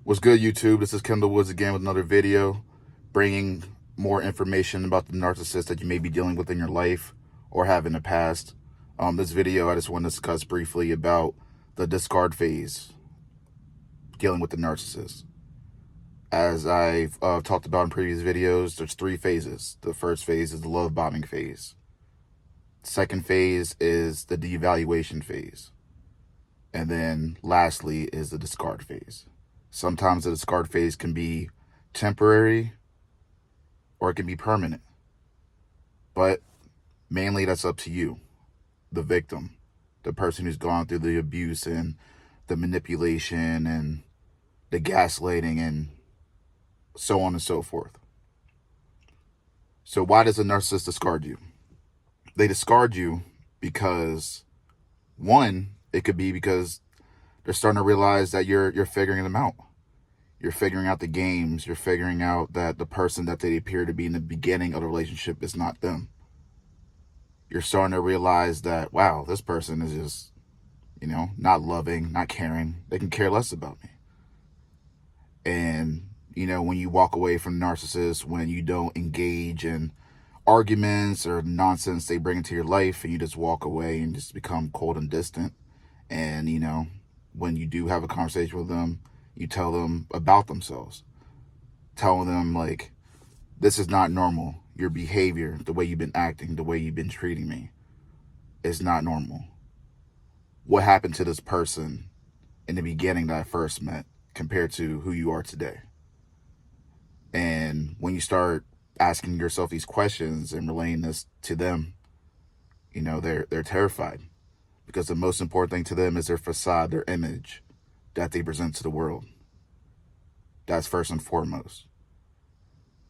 What's good, YouTube? This is Kendall Woods again with another video, bringing more information about the narcissist that you may be dealing with in your life or have in the past. This video, I just want to discuss briefly about the discard phase, dealing with the narcissist. As I've talked about in previous videos, there's three phases. The first phase is the love bombing phase. Second phase is the devaluation phase. And then lastly is the discard phase. Sometimes the discard phase can be temporary or it can be permanent. But mainly that's up to you, the victim, the person who's gone through the abuse and the manipulation and the gaslighting and so on and so forth. So why does a narcissist discard you? They discard you because, one, it could be because they're starting to realize that you're figuring them out. You're figuring out the games. You're figuring out that the person that they appear to be in the beginning of the relationship is not them. You're starting to realize that, wow, this person is just, not loving, not caring. They can care less about me. And, when you walk away from narcissists, when you don't engage in arguments or nonsense they bring into your life, and you just walk away and just become cold and distant. And, when you do have a conversation with them, you tell them about themselves. Tell them, like, this is not normal. Your behavior, the way you've been acting, the way you've been treating me is not normal. What happened to this person in the beginning that I first met compared to who you are today? And when you start asking yourself these questions and relaying this to them, they're terrified. Because the most important thing to them is their facade, their image that they present to the world. That's first and foremost.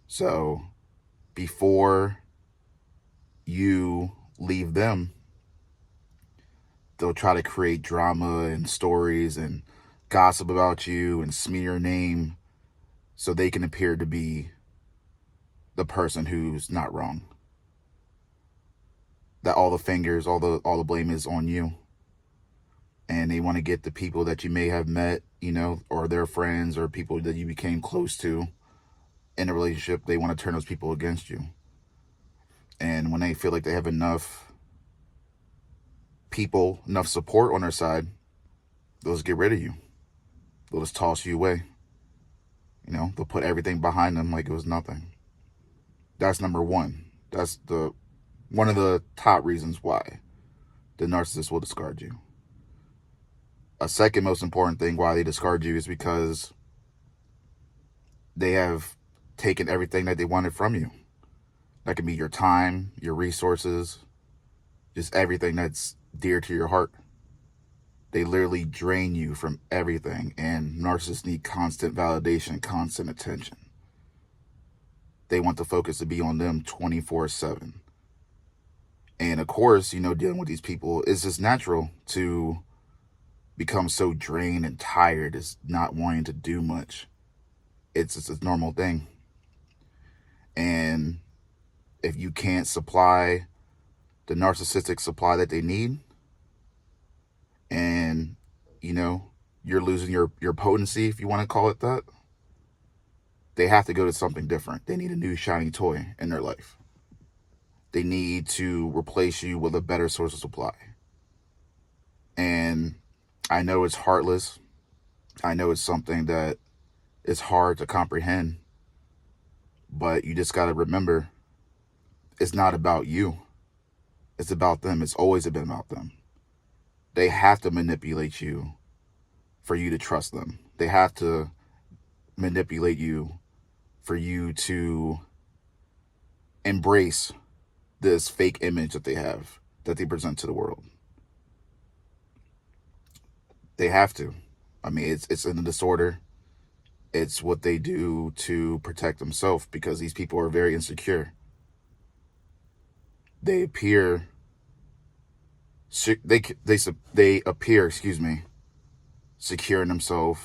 So before you leave them, they'll try to create drama and stories and gossip about you and smear your name so they can appear to be the person who's not wrong. That all the fingers, all the blame is on you. And they want to get the people that you may have met, or their friends or people that you became close to in a relationship. They want to turn those people against you. And when they feel like they have enough people, enough support on their side, they'll just get rid of you. They'll just toss you away. They'll put everything behind them like it was nothing. That's number one. That's one of the top reasons why the narcissist will discard you. A second most important thing why they discard you is because they have taken everything that they wanted from you. That can be your time, your resources, just everything that's dear to your heart. They literally drain you from everything, and narcissists need constant validation, constant attention. They want the focus to be on them 24/7. And of course, dealing with these people, it's just natural to become so drained and tired, is not wanting to do much. It's just a normal thing. And if you can't supply the narcissistic supply that they need, and you're losing your potency, if you want to call it that, they have to go to something different. They need a new shiny toy in their life. They need to replace you with a better source of supply. And I know it's heartless. I know it's something that is hard to comprehend. But you just got to remember, it's not about you. It's about them. It's always been about them. They have to manipulate you for you to trust them. They have to manipulate you for you to embrace this fake image that they have, that they present to the world. They have to. I mean, it's in a disorder. It's what they do to protect themselves, because these people are very insecure. They appear, they appear, secure in themselves,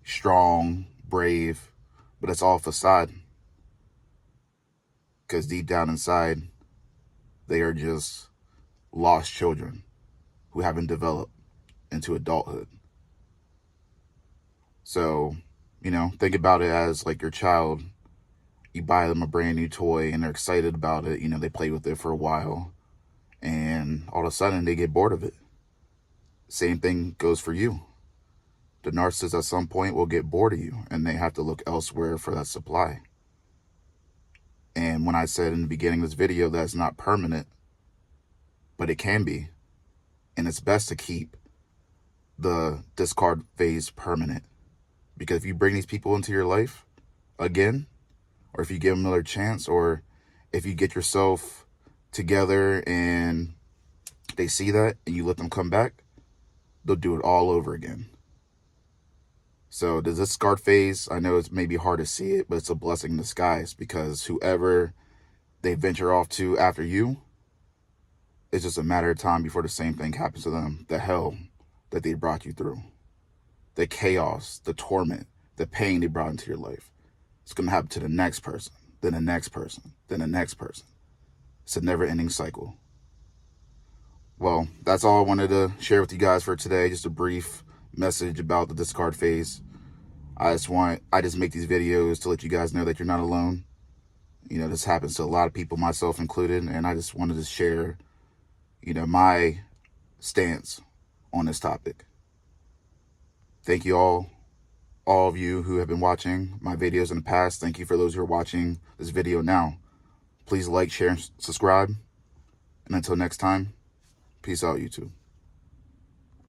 strong, brave, but it's all facade. Because deep down inside, they are just lost children who haven't developed into adulthood. So, think about it as like your child. You buy them a brand new toy and they're excited about it. They play with it for a while and all of a sudden they get bored of it. Same thing goes for you. The narcissist at some point will get bored of you and they have to look elsewhere for that supply. And when I said in the beginning of this video that it's not permanent, but it can be. And it's best to keep the discard phase permanent. Because if you bring these people into your life again, or if you give them another chance, or if you get yourself together and they see that and you let them come back, they'll do it all over again. So the discard phase, I know it's maybe hard to see it, but it's a blessing in disguise, because whoever they venture off to after you, it's just a matter of time before the same thing happens to them. The hell that they brought you through, the chaos, the torment, the pain they brought into your life, it's going to happen to the next person, then the next person, then the next person. It's a never-ending cycle. Well, that's all I wanted to share with you guys for today. Just a brief message about the discard phase. I just make these videos to let you guys know that you're not alone. This happens to a lot of people, myself included, and I just wanted to share, my stance on this topic. Thank you all of you who have been watching my videos in the past. Thank you for those who are watching this video now. Please like, share, and subscribe. And until next time, peace out, YouTube.